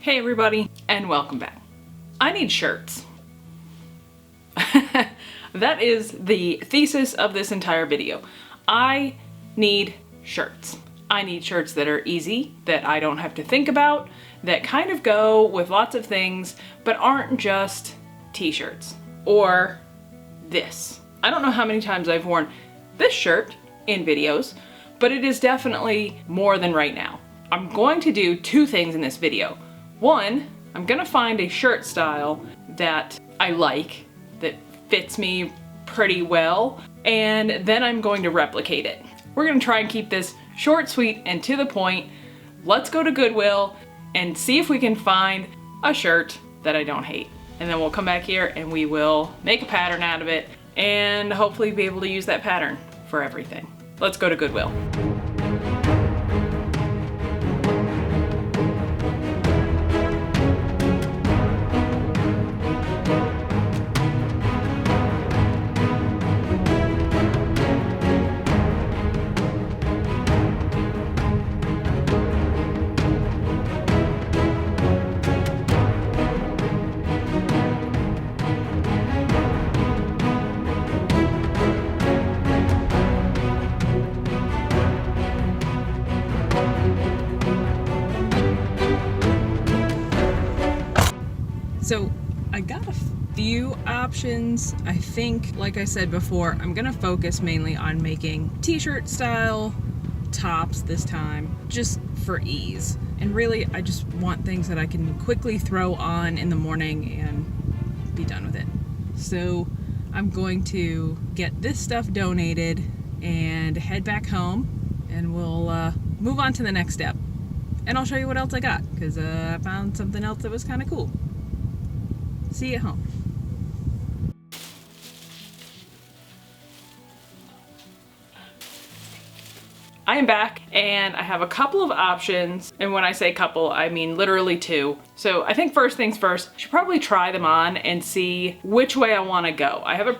Hey everybody, and welcome back. I need shirts. That is the thesis of this entire video. I need shirts. I need shirts that are easy, that I don't have to think about, that kind of go with lots of things, but aren't just t-shirts. Or this. I don't know how many times I've worn this shirt in videos, but it is definitely more than right now. I'm going to do two things in this video. One, I'm gonna find a shirt style that I like, that fits me pretty well, and then I'm going to replicate it. We're gonna try and keep this short, sweet, and to the point. Let's go to Goodwill and see if we can find a shirt that I don't hate. And then we'll come back here and we will make a pattern out of it and hopefully be able to use that pattern for everything. Let's go to Goodwill. So I got a few options. I think, like I said before, I'm gonna focus mainly on making t-shirt style tops this time, just for ease. And really, I just want things that I can quickly throw on in the morning and be done with it. So I'm going to get this stuff donated and head back home, and we'll move on to the next step. And I'll show you what else I got, because I found something else that was kind of cool. See you at home. I am back and I have a couple of options, and when I say couple, I mean literally two. So I think first things first, I should probably try them on and see which way I want to go. I have a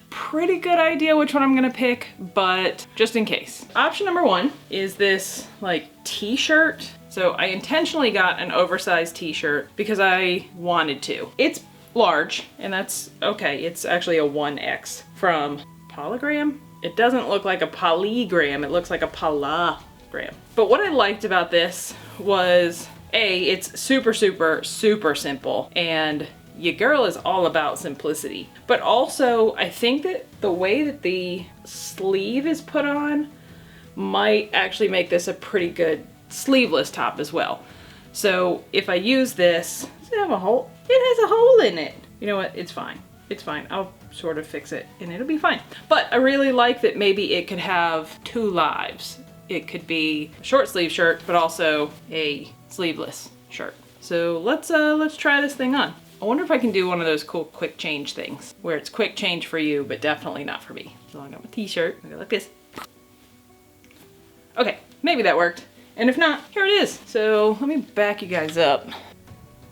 pretty good idea which one I'm gonna pick, but just in case. Option number one is this like t-shirt. So I intentionally got an oversized t-shirt because I wanted to. It's large, and that's okay. It's actually a 1X from Polygram. It doesn't look like a polygram, it looks like a palagram. But what I liked about this was, A, it's super simple, and your girl is all about simplicity. But also, I think that the way that the sleeve is put on might actually make this a pretty good sleeveless top as well. So if I use this, does it have a hole? It has a hole in it. You know what? It's fine. It's fine. I'll sort of fix it and it'll be fine. But I really like that maybe it could have two lives. It could be a short sleeve shirt, but also a sleeveless shirt. So let's try this thing on. I wonder if I can do one of those cool quick change things where it's quick change for you, but definitely not for me. So I got my t-shirt. I go like this. Okay, maybe that worked. And if not, here it is. So let me back you guys up.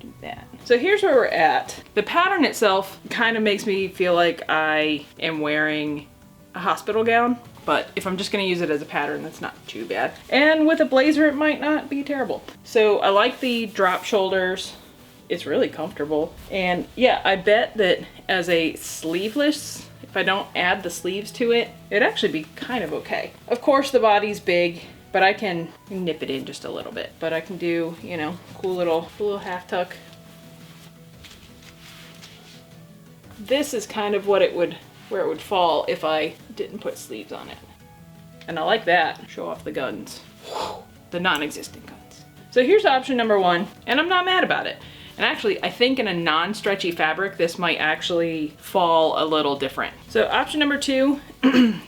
Do that. So here's where we're at. The pattern itself kind of makes me feel like I am wearing a hospital gown, but if I'm just gonna use it as a pattern, that's not too bad. And with a blazer, it might not be terrible. So I like the drop shoulders. It's really comfortable. And yeah, I bet that as a sleeveless, if I don't add the sleeves to it, it'd actually be kind of okay. Of course, the body's big, but I can nip it in just a little bit. But I can do, you know, cool little half tuck. This is kind of where it would fall if I didn't put sleeves on it. And I like that. Show off the guns. The non-existent guns. So here's option number one, and I'm not mad about it. And actually, I think in a non-stretchy fabric, this might actually fall a little different. So option number two,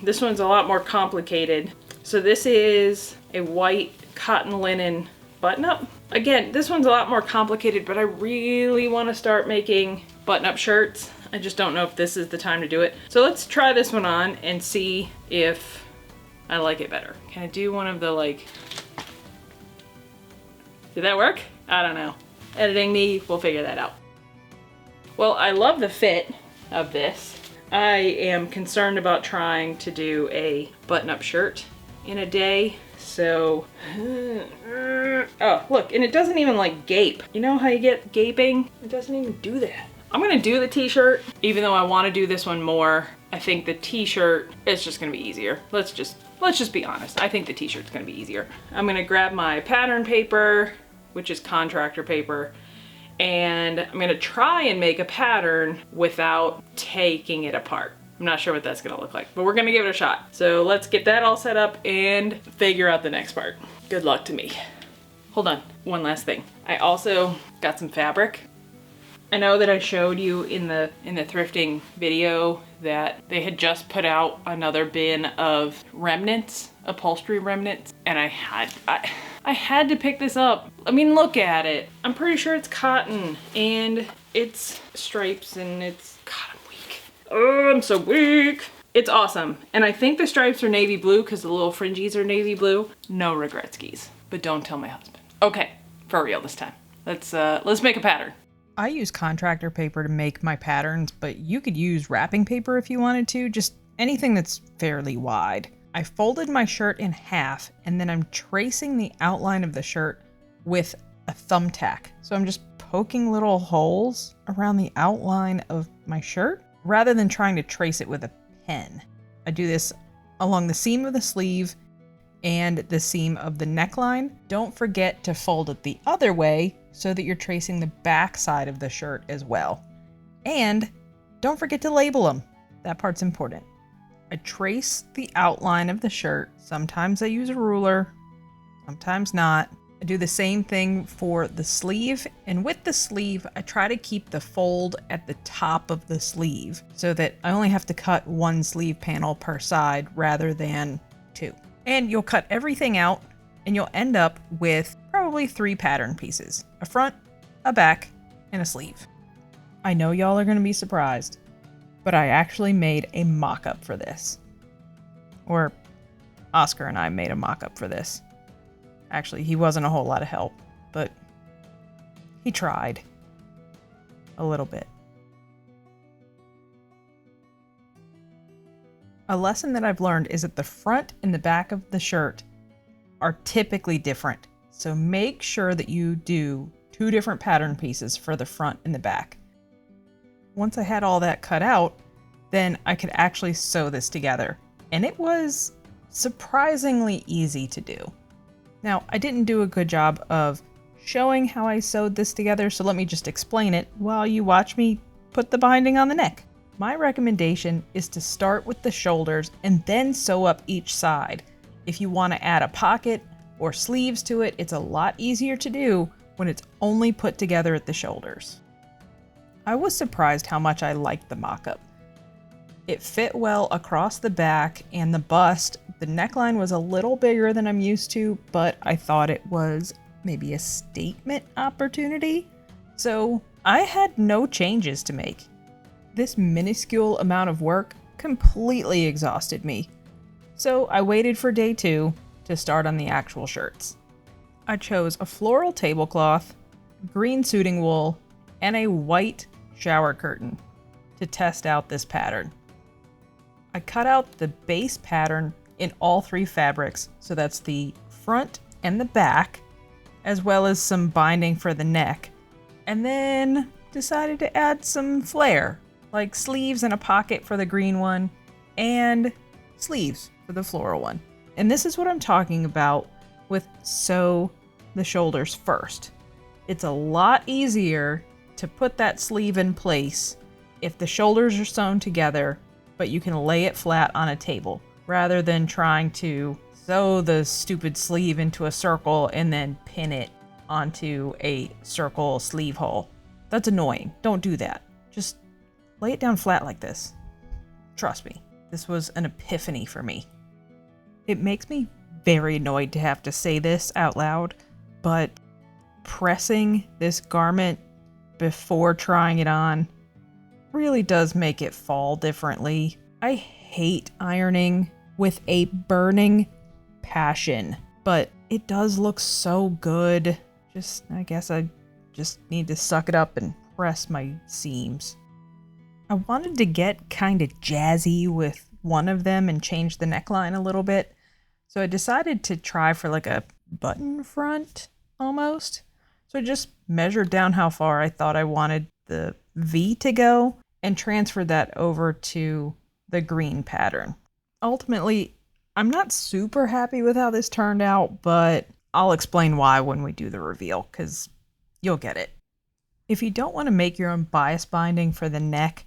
this one's a lot more complicated. So this is a white cotton linen button-up. Again, this one's a lot more complicated, but I really want to start making button-up shirts. I just don't know if this is the time to do it. So let's try this one on and see if I like it better. Can I do one of the like... Did that work? I don't know. Editing me, we'll figure that out. Well, I love the fit of this. I am concerned about trying to do a button-up shirt in a day, so Oh, look, and it doesn't even like gape. You know how you get gaping? It doesn't even do that. I'm gonna do the t-shirt, even though I wanna do this one more. I think the t-shirt is just gonna be easier. Let's just be honest. I think the t-shirt's gonna be easier. I'm gonna grab my pattern paper, which is contractor paper, and I'm gonna try and make a pattern without taking it apart. I'm not sure what that's gonna look like, but we're gonna give it a shot. So let's get that all set up and figure out the next part. Good luck to me. Hold on, one last thing. I also got some fabric. I know that I showed you in the thrifting video that they had just put out another bin of remnants, upholstery remnants, and I had to pick this up. I mean, look at it. I'm pretty sure it's cotton and it's stripes and it's, God, I'm weak. Oh, I'm so weak. It's awesome. And I think the stripes are navy blue because the little fringies are navy blue. No regrets, skis, but don't tell my husband. Okay, for real this time. Let's make a pattern. I use contractor paper to make my patterns, but you could use wrapping paper if you wanted to, just anything that's fairly wide. I folded my shirt in half, and then I'm tracing the outline of the shirt with a thumbtack. So I'm just poking little holes around the outline of my shirt rather than trying to trace it with a pen. I do this along the seam of the sleeve and the seam of the neckline. Don't forget to fold it the other way so that you're tracing the back side of the shirt as well. And don't forget to label them. That part's important. I trace the outline of the shirt. Sometimes I use a ruler, sometimes not. I do the same thing for the sleeve, and with the sleeve, I try to keep the fold at the top of the sleeve so that I only have to cut one sleeve panel per side rather than two. And you'll cut everything out and you'll end up with probably 3 pattern pieces: a front, a back, and a sleeve. I know y'all are going to be surprised, but I actually made a mock-up for this. Or Oscar and I made a mock-up for this. Actually, he wasn't a whole lot of help, but he tried a little bit. A lesson that I've learned is that the front and the back of the shirt are typically different. So make sure that you do 2 different pattern pieces for the front and the back. Once I had all that cut out, then I could actually sew this together. And it was surprisingly easy to do. Now, I didn't do a good job of showing how I sewed this together, so let me just explain it while you watch me put the binding on the neck. My recommendation is to start with the shoulders and then sew up each side. If you want to add a pocket or sleeves to it, it's a lot easier to do when it's only put together at the shoulders. I was surprised how much I liked the mock-up. It fit well across the back and the bust. The neckline was a little bigger than I'm used to, but I thought it was maybe a statement opportunity. So I had no changes to make. This minuscule amount of work completely exhausted me. So I waited for day 2 to start on the actual shirts. I chose a floral tablecloth, green suiting wool, and a white shower curtain to test out this pattern. I cut out the base pattern in all 3 fabrics, so that's the front and the back, as well as some binding for the neck, and then decided to add some flair, like sleeves and a pocket for the green one, and sleeves for the floral one. And this is what I'm talking about with sew the shoulders first. It's a lot easier to put that sleeve in place if the shoulders are sewn together, but you can lay it flat on a table rather than trying to sew the stupid sleeve into a circle and then pin it onto a circle sleeve hole. That's annoying. Don't do that. Just lay it down flat like this. Trust me, this was an epiphany for me. It makes me very annoyed to have to say this out loud, but pressing this garment before trying it on really does make it fall differently. I hate ironing with a burning passion, but it does look so good. I guess I just need to suck it up and press my seams. I wanted to get kind of jazzy with one of them and change the neckline a little bit, so I decided to try for like a button front almost. So I just measured down how far I thought I wanted the V to go and transferred that over to the green pattern. Ultimately, I'm not super happy with how this turned out, but I'll explain why when we do the reveal, because you'll get it. If you don't want to make your own bias binding for the neck,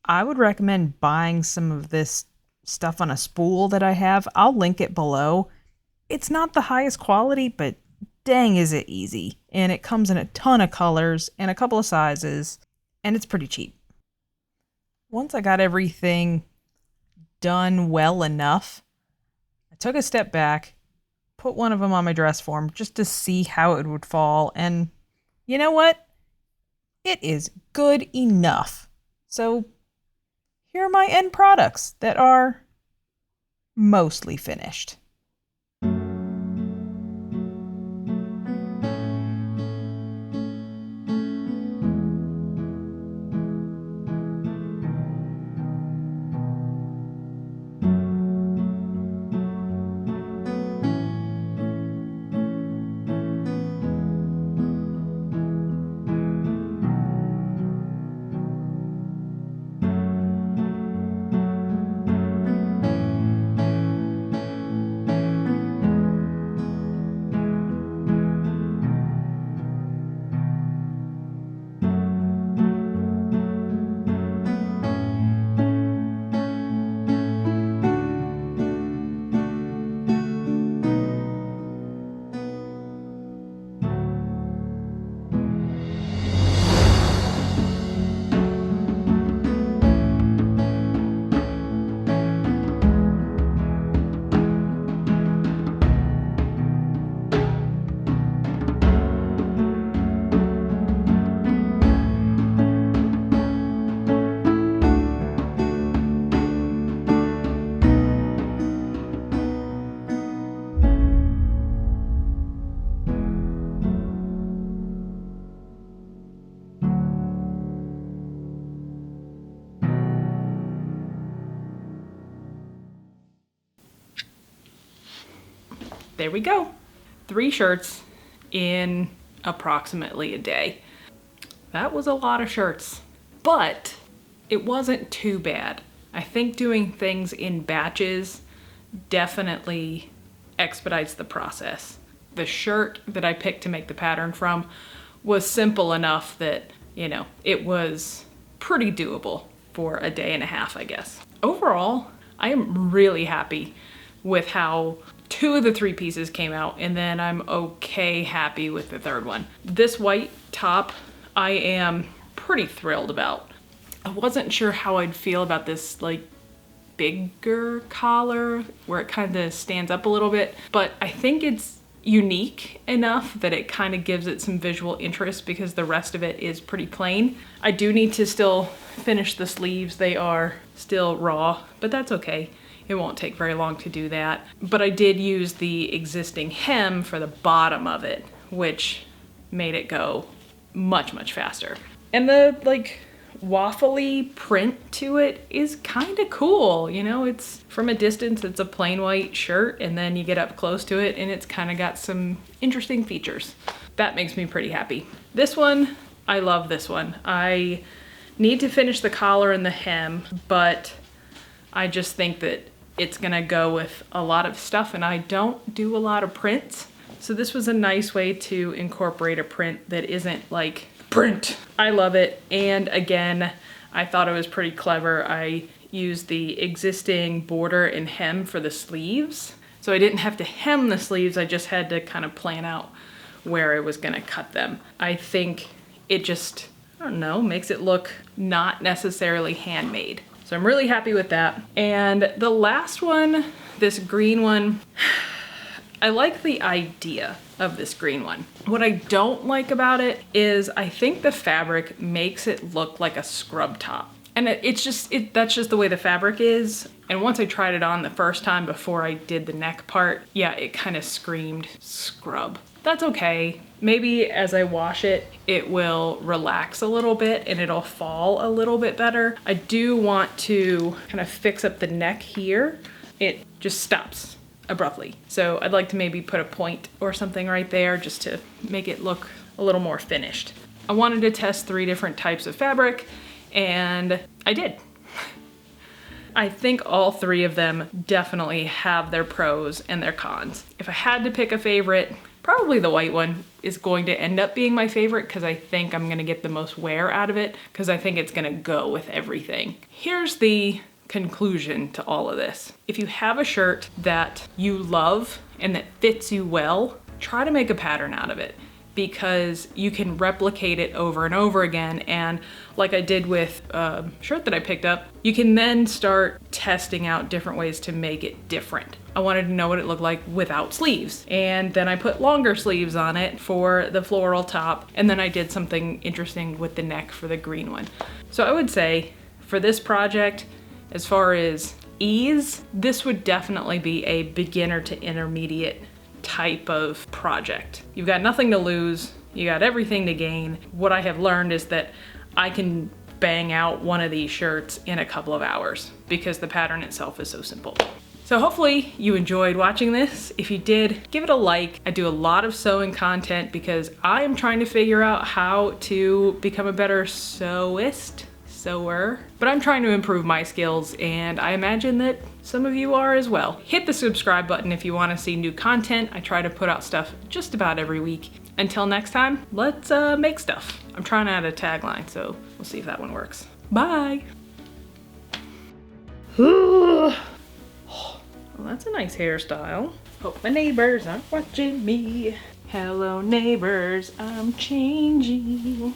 I would recommend buying some of this stuff on a spool that I have. I'll link it below. It's not the highest quality, but dang is it easy. And it comes in a ton of colors and a couple of sizes, and it's pretty cheap. Once I got everything done well enough, I took a step back, put one of them on my dress form just to see how it would fall, and you know what? It is good enough. So here are my end products that are mostly finished. There we go. 3 shirts in approximately a day. That was a lot of shirts, but it wasn't too bad. I think doing things in batches definitely expedites the process. The shirt that I picked to make the pattern from was simple enough that, it was pretty doable for a day and a half, I guess. Overall, I am really happy with how 2 of the 3 pieces came out, and then I'm okay happy with the 3rd one. This white top, I am pretty thrilled about. I wasn't sure how I'd feel about this bigger collar where it kind of stands up a little bit, but I think it's unique enough that it kind of gives it some visual interest because the rest of it is pretty plain. I do need to still finish the sleeves. They are still raw, but that's okay. It won't take very long to do that. But I did use the existing hem for the bottom of it, which made it go much, much faster. And the waffly print to it is kind of cool. It's from a distance, it's a plain white shirt, and then you get up close to it and it's kind of got some interesting features. That makes me pretty happy. This one, I love this one. I need to finish the collar and the hem, but I just think that it's gonna go with a lot of stuff, and I don't do a lot of prints. So this was a nice way to incorporate a print that isn't like print. I love it. And again, I thought it was pretty clever. I used the existing border and hem for the sleeves. So I didn't have to hem the sleeves. I just had to kind of plan out where I was gonna cut them. I think it just, I don't know, makes it look not necessarily handmade. So I'm really happy with that. And the last one, this green one, I like the idea of this green one. What I don't like about it is I think the fabric makes it look like a scrub top. And that's just the way the fabric is. And once I tried it on the first time before I did the neck part, yeah, it kind of screamed scrub. That's okay. Maybe as I wash it, it will relax a little bit and it'll fall a little bit better. I do want to kind of fix up the neck here. It just stops. abruptly. So I'd like to maybe put a point or something right there just to make it look a little more finished. I wanted to test 3 different types of fabric, and I did. I think all 3 of them definitely have their pros and their cons. If I had to pick a favorite, probably the white one is going to end up being my favorite because I think I'm gonna get the most wear out of it because I think it's gonna go with everything. Here's the conclusion to all of this. If you have a shirt that you love and that fits you well, try to make a pattern out of it, because you can replicate it over and over again. And like I did with a shirt that I picked up, you can then start testing out different ways to make it different. I wanted to know what it looked like without sleeves. And then I put longer sleeves on it for the floral top. And then I did something interesting with the neck for the green one. So I would say for this project, as far as ease, this would definitely be a beginner to intermediate type of project. You've got nothing to lose, you got everything to gain. What I have learned is that I can bang out one of these shirts in a couple of hours because the pattern itself is so simple. So hopefully you enjoyed watching this. If you did, give it a like. I do a lot of sewing content because I am trying to figure out how to become a better sewer, but I'm trying to improve my skills, and I imagine that some of you are as well. Hit the subscribe button if you want to see new content. I try to put out stuff just about every week. Until next time, let's make stuff. I'm trying out a tagline, so we'll see if that one works. Bye. Well, that's a nice hairstyle. Hope my neighbors aren't watching me. Hello neighbors, I'm changing.